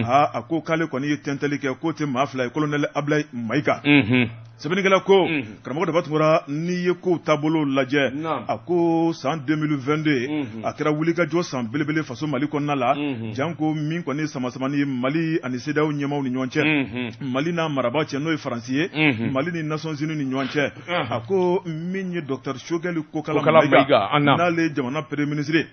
a ko k'ale kɔni ye tɛntɛli kɛ k'o tɛ maa fila ye colonel Ablaye Mayiga sɛbɛnnikɛla ko karamɔgɔ Daba Tunkara n'i ye kow taabolo lajɛ a ko san 2022 a kɛra wulikajɔ san belebele faso Mali kɔnɔna la janko min kɔni samasamani ye Mali ani CEDEAO ɲɛmaw ni ɲɔgɔn cɛ Mali n'a marabaa cɛ n'o ye Faransi ye Mali ni Nations Unies ni ɲɔgɔn cɛ a ko min ye Dr Choguel Kokala Mayiga n'ale jamana premier ministre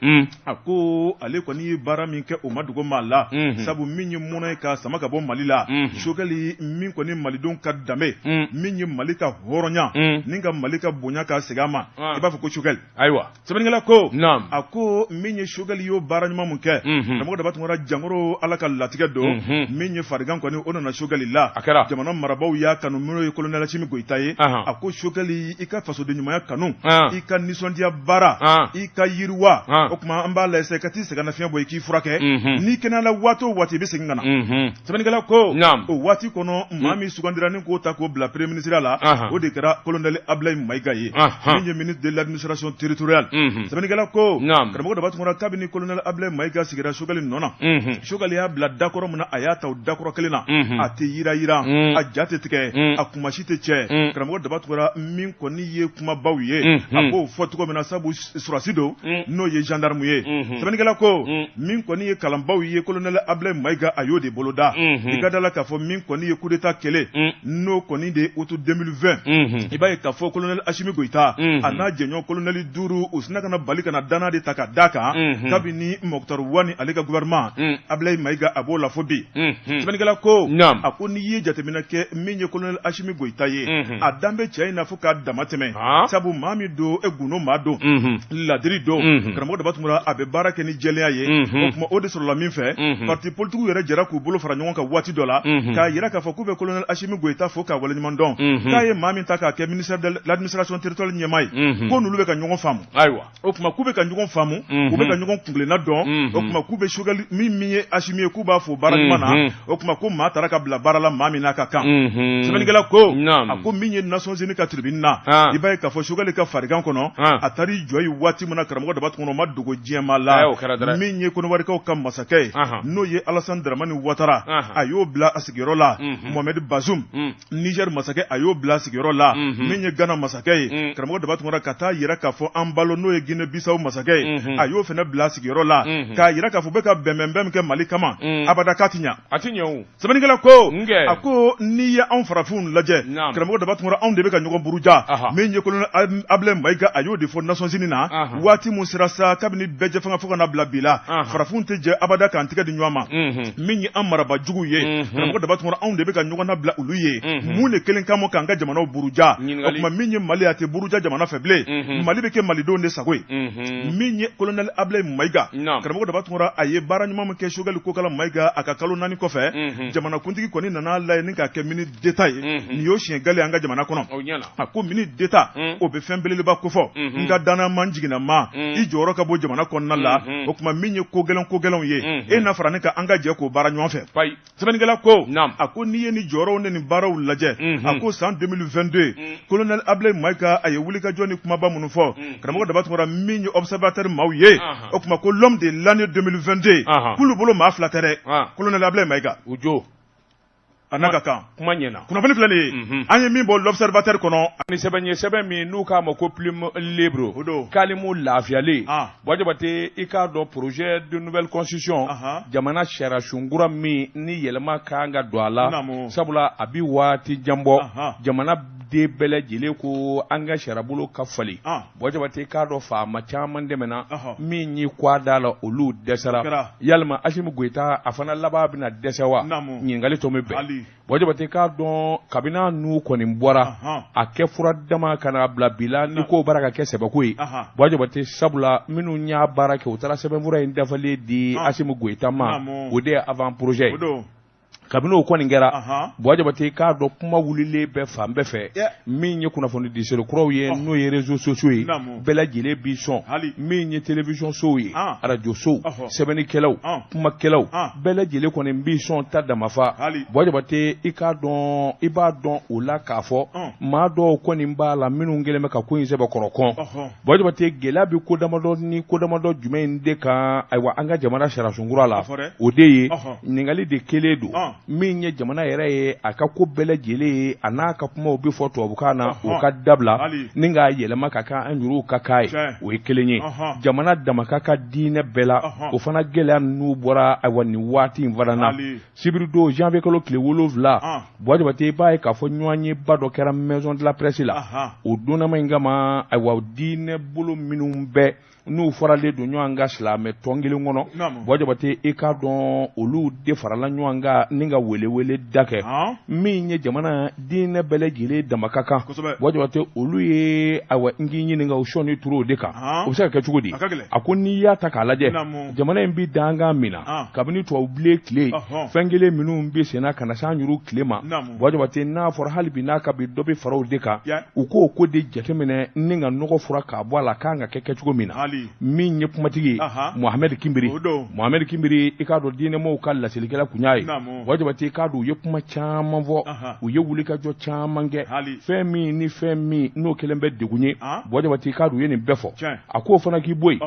a ko ale kɔni ye baara min kɛ o ma dogo maa la sabu min ye mɔnɛ ye ka sama ka bɔ Mali la Choguel min kɔni malidenw ka danbe min ye Mali ka hɔrɔnya ni ka Mali ka bonya ka segin a ma i b'a fɔ ko Choguel ayiwa sɛbɛnnikɛla ko a ko min ye Choguel y'o baara ɲuman mun kɛ karamɔgɔ Daba Tunkara jankoro Ala ka latigɛ don min ye farigan kɔni o nana Choguel la jamana marabaaw y'a kanu minnu ye colonel Assimi Goïta ye a ko Choguel i ka fasoden ɲumanya kanu i ka nisɔndiya baara i ka yiriwa o tuma an b'a lajɛ ka t'i sɛgɛn nafiɲɛ bɔ i k'i furakɛ n'i kɛnɛyala waati o waati i bɛ segin ka na sɛbɛnnikɛla ko o waati kɔnɔ maa min sugandira ni k'o ta k'o bila premier ministre la o de kɛra colonel Ablaye Mayiga ye min ye ministre de l'administration territoriale sɛbɛnnikɛla ko karamɔgɔ Daba Tunkara kabini colonel Ablaye Mayiga sigira Choguel nɔ na Choguel y'a bila dakɔrɔ min na a y'a ta o dakɔrɔ kelen na a tɛ yira a ja tɛ tigɛ a kumasi tɛ cɛ karamɔgɔ Daba Tunkara min kɔni ye kumabaw ye a b'o fɔ cogo min na sabu surasi don n'o ye gendarme ye sɛbɛnnikɛla ko min kɔni ye kalanbaw ye colonel Ablaye Mayiga a y'o de boloda i ka da la k'a fɔ min kɔni ye coup d'état kɛlɛ n'o kɔni de août 2020 i b'a ye k'a fɔ colonel Assimi Goïta a n'a jɛɲɔgɔn colonel 5 u sina ka na bali ka na danaya de ta ka d'a kan kabini Mokhtar Wani ale ka gouvernement Ablaye Mayiga a b'o la fo bi sɛbɛnnikɛla ko a ko n'i ye jateminɛ kɛ min ye colonel Assimi Goïta ye a danbe cɛ in na fo k'a dama tɛmɛ sabu maa min don e gundo maa don ladiri don karamɔgɔ Daba Tunkara a bɛ baara kɛ ni jɛlenya ye o tuma o de sɔrɔla min fɛ parti politique yɛrɛ jɛra k'u bolo fara ɲɔgɔn kan waati dɔ la k'a yira k'a fɔ k'u bɛ colonel Assimi Goïta fo k'a waleɲuman dɔn k'a ye maa min ta k'a kɛ ministère de l'administration territoriale ɲɛmaa ye ko n'olu bɛ ka ɲɔgɔn faamu o tuma k'u bɛ ka ɲɔgɔn faamu u bɛ ka ɲɔgɔn kunkilenna dɔn o tuma k'u bɛ Choguel min ye Assimi ye k'u b'a fo baara ɲuman na o tuma ko maa taara ka bila baara la maa min n'a ka kan sɛbɛnnikɛla ko a ko min ye Nations Unies ka tribune na i b'a ye k'a fɔ Choguel ka farigan kɔnɔ a taar'i jɔ yen waati min na karamɔgɔ Daba Tunkara ma dogo diɲɛmaa la min ye Koniwarikaw ka masakɛ ye n'o ye Alassane Dramane Ouattara a y'o bila a sigiyɔrɔ la Mohamed Bazoum Niger masakɛ a y'o bila a sigiyɔrɔ la min ye Ghana masakɛ ye karamɔgɔ Daba Tunkara ka taa yira k'a fɔ an balo n'o ye Guinée Bissau masakɛ ye a y'o fana bila a sigiyɔrɔ la k'a yira k'a fɔ bɛ ka bɛnbɛnbɛn min kɛ Mali kama abada k'a ti ɲa sɛbɛnnikɛla ko a ko n'i ye anw farafinw lajɛ karamɔgɔ Daba Tunkara anw de bɛ ka ɲɔgɔn buruja min ye colonel Ablaye Mayiga a y'o de fɔ Nations Unies na waati mun sera sa kabini bɛɛ jɛ fanga fo ka na bila bi la farafinw tɛ jɛ abada k'an tɛgɛ di ɲɔgɔn ma min ye an maraba jugu ye karamɔgɔ Daba Tunkara anw de bɛ ka ɲɔgɔn na bila olu ye mun de kelen kama k'an ka jamanaw buruja o tuma min ye Mali a tɛ buruja jamana fɛ bilen Mali bɛ kɛ malidenw de sago ye min ye colonel Ablaye Mayiga karamɔgɔ Daba Tunkara a ye baara ɲuman min kɛ Choguel Kokala Mayiga a ka kalo 4 kɔfɛ jamanakuntigi kɔni nana lajɛ ni k'a kɛ ministre d'État ye nin y'o siɲɛ gale an ka jamana kɔnɔ a ko ministre d'État o bɛ fɛn belebeleba kofɔ n ka danaya man jiginna ma i jɔyɔrɔ ka bɔ jamana kɔnɔna la o tuma min ye ko gɛlɛnw ye e na fara ne ka an ka jɛ k'o baara ɲɔgɔn fɛ sɛbɛnnikɛla ko a ko n'i ye nin jɔyɔrɔw ni nin baaraw lajɛ a ko san 2022 colonel Ablaye Mayiga a ye wulikajɔ ni kumaba minnu fɔ karamɔgɔ Daba Tunkara min ye observateur maaw ye o tuma ko l'homme de l'année 2022 k'olu bolo maa fila tɛ dɛ colonel Ablaye Mayiga a n'a ka kan kuma ɲɛna kunnafoni filɛ nin ye an ye min bɔ l'observateur kɔnɔ ni sɛbɛn ye sɛbɛn min n'u k'a ma ko plume libre k'ale mu lafiyalen Jabate i k'a dɔn projet de nouvelle constitution jamana sariya sunkura min ni yɛlɛma kan ka don a la sabula a bi waati jan bɔ jamana den bɛɛ lajɛlen ko an ka sariyabolo ka falen Jabate k'a dɔn faama caman dɛmɛna min y'i kɔ a da la olu dɛsɛra yalima Assimi Goïta a fana laban bɛna dɛsɛ wa ɲininkali tɔ bɛ bɛn Jabate k'a dɔn kabini n'u kɔni bɔra a kɛ fura dama kana bila bi la ni ko baara ka kɛ sɛbɛko ye Jabate sabula minnu y'a baara kɛ u taara sɛbɛnfura in dafalen di Assimi Goïta ma o de ye avant projet kabino ko ni ngera boje bate ka do kuma wulile be fa mbe fe min ye kuna foni di sero kro ye no ye réseaux sociaux yi bela jile bi son min ye télévision so yi radio so sebeni kelaw kuma kelaw bela jile ko ni bi son tada mafa boje bate ika don iba don ola ka fo ma do ko ni mbala minu ngele me ka ko yin sebe korokon boje bate gela bi ko damado ni ko damado jume inde ka aywa anga jamana shara sungura la odeye ningali de keledo min ye jamana yɛrɛ ye a ka ko bɛɛ lajɛlen a n'a ka kumaw bɛ fɔ tubabukan na o ka dabila ni k'a yɛlɛma ka kan an yɛrɛw ka k'a ye o ye kelen ye jamana dama ka ka diinɛ bɛɛ la o fana gɛlɛya n'u bɔra ayiwa nin waati in fana na sibiri don janvier kalo tile 7 Buwajabate i b'a ye k'a fɔ ɲɔgɔn ye ba dɔ kɛra maison de la presse la o donnama in kama ayiwa diinɛ bolo minnu bɛɛ n'u faralen don ɲɔgɔn ka silamɛ tɔn kelen kɔnɔ Buwajabate i k'a dɔn olu de farala ɲɔgɔn kan ni ka welewele da kɛ min ye jamana diinɛ bɛɛ lajɛlen dama ka kan Buwajabate olu ye ayiwa n k'i ɲininka o sɔnni turu o de kan o bɛ se ka kɛ cogo di a ko n'i y'a ta k'a lajɛ jamana in bi dangan min na kabini tubabu bilen tile fɛn kelen minnu bɛ sen na ka na s'an yɛrɛw tile ma Buwajabate n'a fɔra hali bi n'a ka bi dɔ bɛ fara o de kan u k'o ko de jateminɛ ni ka nɔgɔ fura k'a bɔ a la k'an ka kɛ kɛcogo min na min ye kumatigi Mohamed Kimbiri i k'a dɔn diinɛmɔgɔw ka laselilikɛla kun y'a ye Buwajabate i k'a dɔn u ye kuma caman fɔ u ye wulikajɔ caman kɛ fɛn min ni fɛn min n'o kelen bɛ degun ye Buwajabate i k'a dɔn u ye nin bɛɛ fɔ a k'o fana k'i bɔ yen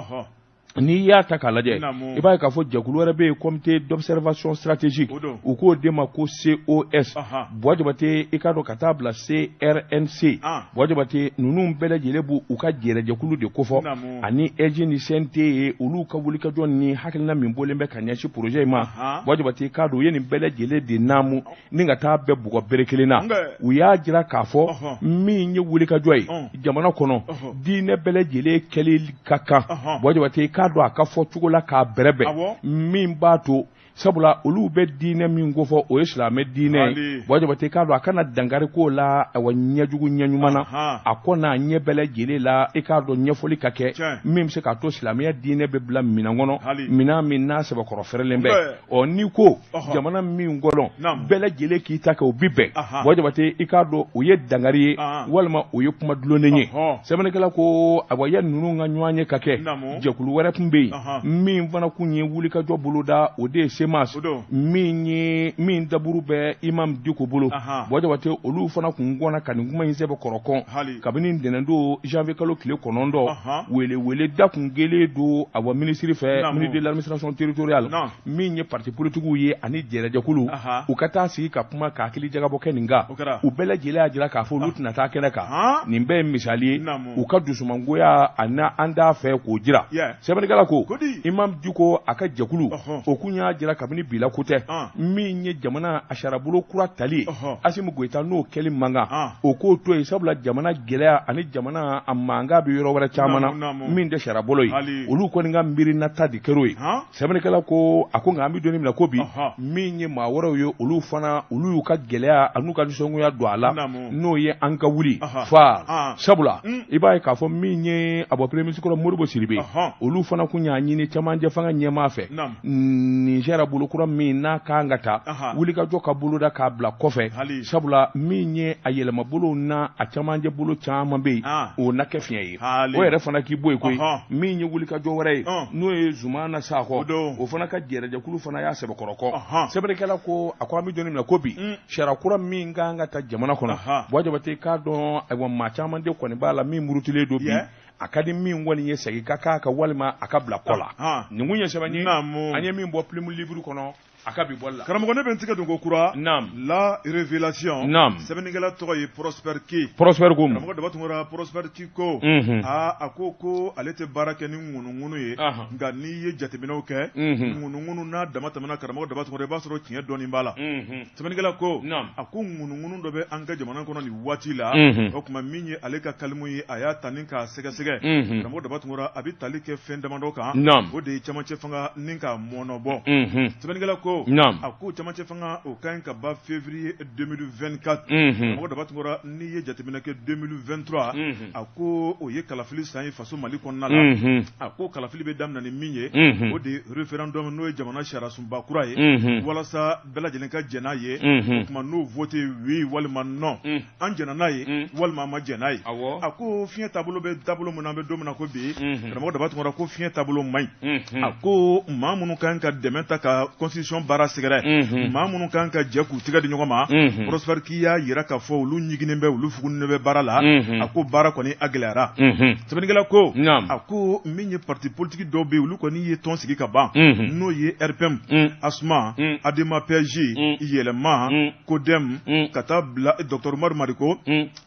n'i y'a ta k'a lajɛ i b'a ye k'a fɔ jɛkulu wɛrɛ bɛ yen comité d'observation stratégique u k'o de ma ko COS Buwajabate i k'a dɔn ka taa bila CRNC Buwajabate ninnu bɛɛ lajɛlen b'u u ka jɛrɛjɛkulu de kofɔ ani EJ ni CNT olu ka wulikajɔ ni hakilina min bɔlen bɛ ka ɲɛsin projet in ma Buwajabate i k'a dɔn u ye nin bɛɛ lajɛlen de naamu ni ka taa bɛɛ bugɔ bere kelen na u y'a jira k'a fɔ min ye wulikajɔ ye jamana kɔnɔ diinɛ bɛɛ lajɛlen kɛli ka kan Buwajabate i k'a dɔn a ka fɔ cogo la k'a bɛrɛbɛn min b'a to sabula olu bɛ diinɛ min ko fɔ o ye silamɛ diinɛ ye Buwajabate k'a dɔn a kana dankari k'o la awa ɲɛjugu ɲɛɲuman na a ko n'a ɲɛ bɛɛ lajɛlen la i k'a dɔn ɲɛfɔli ka kɛ min bɛ se k'a to silamɛya diinɛ bɛ bila minɛn kɔnɔ minɛn min n'a sɛbɛkɔrɔ fɛrɛlen bɛ n'i ko jamana min kɔnɔ bɛɛ lajɛlen k'i ta kɛ o bi bɛn Buwajabate i k'a dɔn o ye dankari ye walima o ye kuma dulonnen ye sɛbɛnnikɛla ko awa ya ninnu ka ɲɔgɔn ye ka kɛ jɛkulu wɛrɛ tun bɛ yen min fana kun ye wulikajɔ boloda o de ye min daburu bɛ Imam Diko bolo Buwajabate olu fana kun gɔnna ka nin kuma in sɛbɛ kɔrɔkɔn kabini ntɛnɛndon janvier kalo tile 9 welewele da kun gelen don awa ministre fɛ ministre de l'administration territoriale min ye parti politiques ye ani jɛrɛjɛkulu u ka taa sigi ka kuma ka hakili jagabɔ kɛ nin kan u bɛɛ lajɛlen y'a jira k'a fɔ olu tɛna taa kɛnɛ kan nin bɛɛ ye misali ye u ka dusumangoya an t'a fɛ k'o jira sɛbɛnnikɛla ko Imam Diko a ka jɛkulu o kun y'a jira kabini bila ko tɛ min ye jamana a sarabolo kura tali Asimu Goyita n'o kɛli mankan o k'o to yen sabula jamana gɛlɛya ani jamana a mankan bɛ yɔrɔ wɛrɛ caman na min tɛ sarabolo ye olu kɔni ka miiri nata de kɛr'o ye sɛbɛnnikɛla ko a ko nka an bɛ donni minɛ ko bi min ye maa wɛrɛw ye olu y'u ka gɛlɛya an'u ka nisɔngoya don a la n'o ye an ka wuli fa sabula i b'a ye k'a fɔ min ye Abɔ premier ministre kɔrɔ Modibo Sidibe olu fana kun y'a ɲini camancɛ fanga ɲɛmaa fɛ Niger bolokura min n'a kan ka taa wulikajɔ ka boloda k'a bila kɔfɛ sabula min ye a yɛlɛma bolo na a camancɛ bolo caman bɛ yen o na kɛ fiɲɛ ye o yɛrɛ fana k'i bɔ yen koyi min ye wulikajɔ wɛrɛ ye n'o ye Zumana Sakɔ o fana ka jɛrɛjɛkulu fana y'a sɛbɛkɔrɔkɔ sɛbɛnnikɛla ko a ko an bɛ donni minɛ ko bi sariya kura min kan ka ta jamana kɔnɔ Buwajabate k'a dɔn ayiwa maa caman de kɔni b'a la min murutilen don bi a ka di min kɔni ye segin ka k'a ka walima a ka bila kɔ la nin kun ye sɛbɛn ye an ye min bɔ plume livre kɔnɔ a ka bi bɔli la karamɔgɔ ne bɛ n tigɛ don ko kura la révélation sɛbɛnnikɛla tɔgɔ ye Prosper Ki ko karamɔgɔ daba tun kɔrɔ Prosper Ki ko a ko ale tɛ baara kɛ ni ŋunuŋunu ye nka n'i ye jateminɛw kɛ ŋunuŋunu n'a dama tɛmɛna karamɔgɔ daba tun kɔrɔ i b'a sɔrɔ tiɲɛ dɔɔnin b'a la sɛbɛnnikɛla ko a ko ŋunuŋunu dɔ bɛ an ka jamana kɔnɔ nin waati la o tuma min ye ale ka kalimu ye a y'a ta ni k'a sɛgɛsɛgɛ karamɔgɔ daba tun kɔrɔ a bɛ tali kɛ fɛn damadɔ kan o de ye camancɛ fanga ni k'a mɔnɔ bɔ sɛbɛnnikɛla ko ko naam a ko camancɛ fanga o kan ka ba février 2024 mɔgɔ daba tungora n'i ye jateminɛ kɛ 2023 a ko o ye kalafili san ye faso Mali kɔnɔna la a ko kalafili bɛ daminɛ ni min ye o de référendum n'o ye jamana sariya sunba kura ye walasa bɛɛ lajɛlen ka jɛn n'a ye o tuma n'o voté oui walima non an jɛnna n'a ye walima an ma jɛn n'a ye a ko fiɲɛ taabolo bɛ taabolo min na an bɛ don min na ko bi karamɔgɔ daba tungora ko fiɲɛ taabolo man ɲi a ko maa minnu kan ka dɛmɛ ta ka constitution baara sɛgɛrɛ maa minnu kan ka jɛ k'u tigɛ di ɲɔgɔn ma Prosper k'i y'a yira k'a fɔ olu ɲiginen bɛ olu fugunen bɛ baara la a ko baara kɔni a gɛlɛyara sɛbɛnnikɛla ko a ko min ye parti politique dɔw bɛ yen olu kɔni ye tɔn sigi ka ban n'o ye RPM ASUMA ADEMA PSG yɛlɛma CODEM ka taa bila Dr Umaru Mariko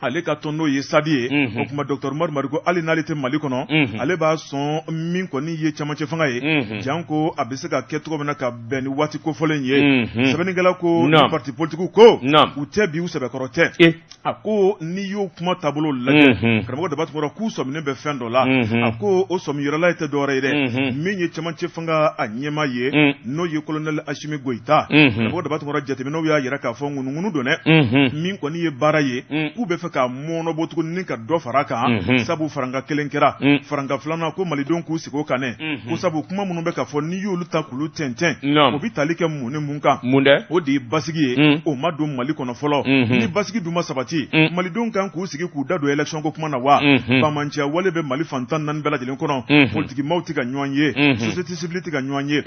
ale ka tɔn n'o ye SADI ye o kuma Dr Umaru Mariko hali n'ale tɛ Mali kɔnɔ ale b'a sɔn min kɔni ye camancɛ fanga ye jan ko a bɛ se ka kɛ cogo min na ka bɛn ni waati kofɔlen ye sɛbɛnnikɛla ko ni parti politique ko u tɛ bi u sɛbɛkɔrɔ tɛ a ko n'i y'o kuma taabolo lajɛ karamɔgɔ daba tungora k'u sɔminen bɛ fɛn dɔ la a ko o sɔmi yɔrɔla tɛ dɔwɛrɛ ye dɛ min ye camancɛ fanga a ɲɛma ye n'o ye colonel Asimi Goyita karamɔgɔ daba tungora jateminɛw y'a yira k'a fɔ ŋunuŋunu don dɛ min kɔni ye baara ye k'u bɛ fɛ ka mɔnɔbɔ tuguni ni ka dɔ fara kan sabu faranga kelen kɛra faranga filanan ko malidenw k'u sigi o kan dɛ ko sabu kuma minnu bɛ ka fɔ n'i y'olu ta k'olu tɛntɛn o bɛ tali kɛ mun ni mun kan o de ye basigi ye o ma don Mali kɔnɔ fɔlɔ ni basigi dun ma sabati malidenw kan k'u sigi k'u da don élection ko kuma na wa bamanciya wale bɛ Mali fantan naani bɛɛ lajɛlen kɔnɔ politiki maaw tɛ ka ɲɔgɔn ye société civile tɛ ka ɲɔgɔn ye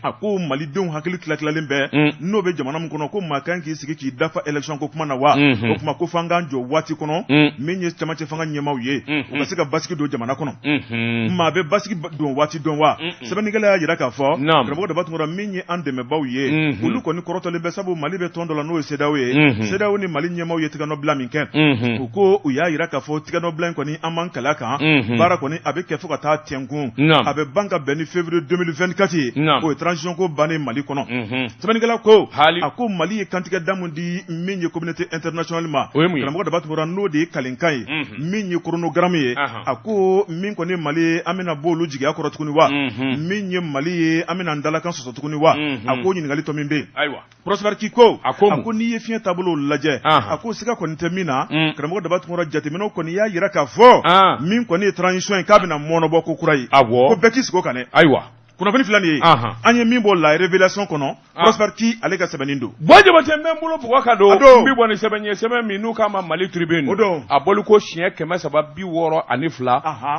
a ko malidenw hakili tilatilalen bɛɛ n'o bɛ jamana min kɔnɔ ko maa kan k'i sigi k'i dafa élection ko kuma na wa o kuma ko f'an k'an jɔ waati kɔnɔ min ye camancɛ fanga ɲɛmaaw ye u ka se ka basigi don jamana kɔnɔ maa bɛ basigi don waati dɔn wa sɛbɛnnikɛla y'a yira k'a fɔ karamɔgɔ daba tungora min ye an dɛmɛbaaw ye olu kɔni kɔrɔtɔlen bɛ sabu Mali bɛ tɔn dɔ la n'o ye CEDEAO ye CEDEAO ni Mali ɲɛmaaw ye tigɛnɔbila min kɛ u ko u y'a yira k'a fɔ tigɛnɔbila in kɔni an man kala kan baara kɔni a bɛ kɛ fo ka taa tɛnkun a bɛ ban ka bɛn ni février 2024 ye o ye transition ko bannen Mali kɔnɔ sɛbɛnnikɛla ko a ko Mali ye kantigɛ da mun di min ye communauté internationale ma karamɔgɔ daba tungora n'o de ye kalenkan ye min ye chronogramme ye a ko min kɔni Mali an bɛna bɔ olu jigiya kɔrɔ tuguni wa min ye Mali ye an bɛna an dalakan sɔsɔ tuguni wa a ko ɲininkali tɔ min bɛ yen Prosper k'i ko a ko n'i ye fiɲɛ taabolo lajɛ a ko siga kɔni tɛ min na karamɔgɔ daba tungora jateminɛw kɔni y'a yira k'a fɔ min kɔni ye transition ye k'a bɛna mɔnɔbɔ ko kura ye ko bɛɛ k'i sigi o kan dɛ kunnafoni fila nin ye an ye min bɔ la révélation kɔnɔ Prosper k'i ale ka sɛbɛnnin don Bɔjabate n bɛ n bolo bugɔ ka don n bɛ bɔ ni sɛbɛn ye sɛbɛn min n'u k'a ma Mali Tribune a bɔli ko siɲɛ 362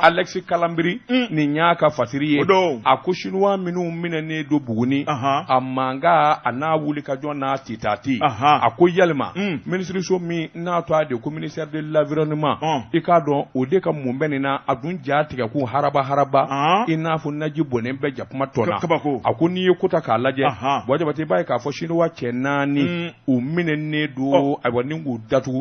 Alex Kalambiri nin y'a ka fatiri ye a ko chinois minnu minɛnen don Buguni a mankan a n'a wulikajɔ n'a titati a ko yalima minisiriso min n'a tɔ a de ko ministère de l'environnement i k'a dɔn o de ka mun bɛ nin na a dun ja tigɛ kun haraba i n'a fɔ naji bɔnnen bɛ kuma tɔnna a ko n'i ye kota k'a lajɛ Bɔjabate i b'a ye k'a fɔ chinois cɛ 4 u minɛnen don ayiwa ni k'u datugu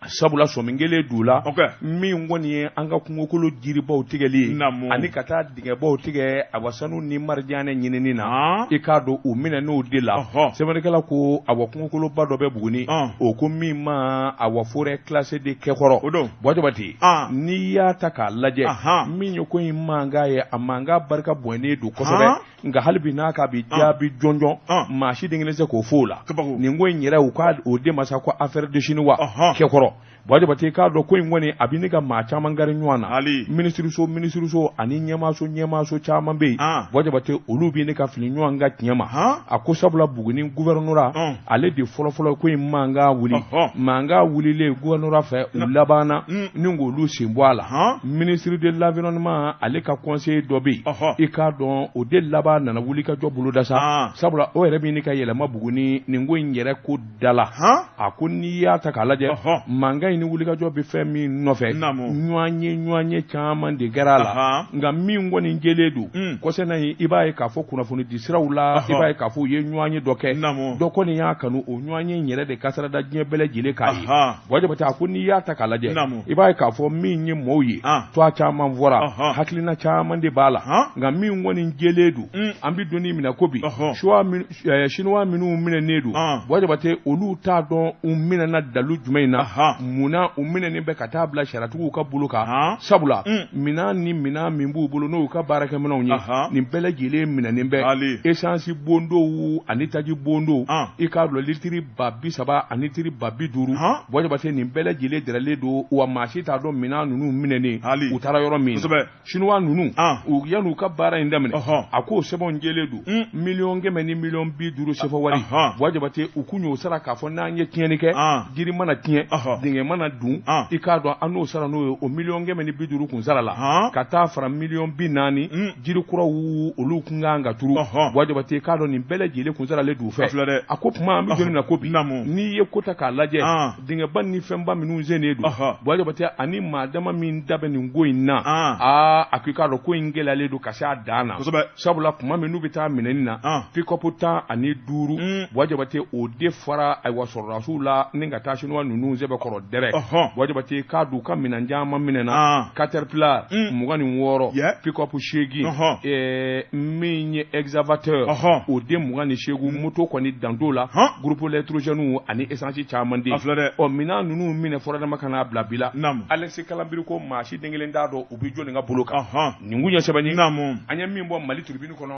sabula sɔmingelen d'u la min kɔni ye an ka kungokolo jiribaw tigɛli ye ani ka taa dingɛbaw tigɛ awa sanu ni marijanɛ ɲinini na i k'a dɔn u minɛn'o de la sɛbɛnnikɛla ko awa kungokoloba dɔ bɛ Buguni o ko min ma awa forêt classée de Kɛkɔrɔ Bɔjabate n'i y'a ta k'a lajɛ min ye ko in mankan ye a mankan barika bonyalen don kosɛbɛ nka hali bi n'a k'a bɛ jaabi jɔnjɔn maa si den kelen tɛ k'o fɔ o la nin ko in yɛrɛ u k'a o de ma sa ko affaire de chinois Kɛkɔrɔ Bɔjabate k'a dɔn ko in kɔni a bɛ ne ka maa caman gari ɲɔgɔn na minisiriso ani ɲɛmaaso caman bɛ yen Bɔjabate olu bɛ ne ka fili ɲɔgɔn ka tiɲɛ ma a ko sabula Buguni gouverneur ale de fɔlɔfɔlɔ ko in mankan wulilen gouverneur fɛ u labanna ni k'olu sen bɔ a la ministre de l'environnement ale ka conseiller dɔ bɛ yen i k'a dɔn o de laban nana wuli ka jɔ boloda sa sabula o yɛrɛ bɛ ne ka yɛlɛma Buguni nin ko in yɛrɛ ko da la a ko n'i y'a ta k'a lajɛ mankan in ni wulikajɔ bɛ fɛn min nɔfɛ ɲɔgɔn ye caman de kɛra a la nka min kɔni jɛlen don kɔsɛbɛ in i b'a ye k'a fɔ kunnafoni di siraw la i b'a ye k'a fɔ u ye ɲɔgɔn ye dɔ kɛ dɔ kɔni y'a kanu o ɲɔgɔn ye yɛrɛ de kasara da diɲɛ bɛɛ lajɛlen k'a ye Bɔjabate a ko n'i y'a ta k'a lajɛ i b'a ye k'a fɔ min ye mɔɔw ye tɔ caman fɔra hakilina caman de b'a la nka min kɔni jɛlen don an bɛ don minɛ ko bi chinois minnu minɛnen don Bɔjabate olu t'a dɔn u minɛna dalu jumɛn in na munna u minɛnen bɛ ka taa bila sariyatigiw ka bolo kan sabula minan ni minan min b'u bolo n'u ka baarakɛminɛnw ye nin bɛɛ lajɛlen minɛnen bɛ essence bondow ani taji bondow i k'a dɔn litiri 30,000 ani litiri 50,000 Bɔjabate nin bɛɛ lajɛlen dɛrɛlen don wa maa si t'a dɔn minan ninnu minɛnen u taara yɔrɔ min chinois ninnu yan'u ka baara in daminɛ a k'o sɛbɛnw jɛlen don $1,000,000 ni $50,000 sɛfɔ wari Bɔjabate u kun y'o sara k'a fɔ n'an ye tiɲɛni kɛ jiri mana tiɲɛ dingɛ mana dun i k'a dɔn an n'o sara n'o ye o $1,000,000 ni $50,000 kun sara la ka taa fara $1,40,000 jiri kuraw olu kun kan ka turu Bɔjabate k'a dɔn nin bɛɛ lajɛlen kun saralen d'u fɛ a ko tuma an bɛ jɔnni na ko bi n'i ye ko ta k'a lajɛ dingɛba ni fɛnba minnu senen don Bɔjabate ani maa dama min da bɛ nin ko in na a ko i k'a dɔn ko in gɛlɛyalen don ka se a dan na sabula tuma min n'u bɛ taa minɛni na pick-up 15 Bɔjabate o de fara ayiwa sɔrɔdasiw la ni ka taa chinois ninnu sɛbɛkɔrɔ dɛrɛ Bɔjabate k'a dun ka minɛn caman minɛna Caterpillar 26 pick-up 8 min ye excavateur o de 28 moto kɔni danto la groupe électrogène ani essence caman di minan ninnu minɛ fɔra dama kana bila bila Alex Kalambiri ko maa si den kelen t'a dɔn u bɛ jɔ nin ka bolo kan nin kun ye sɛbɛnni an ye min bɔ Mali tribune kɔnɔ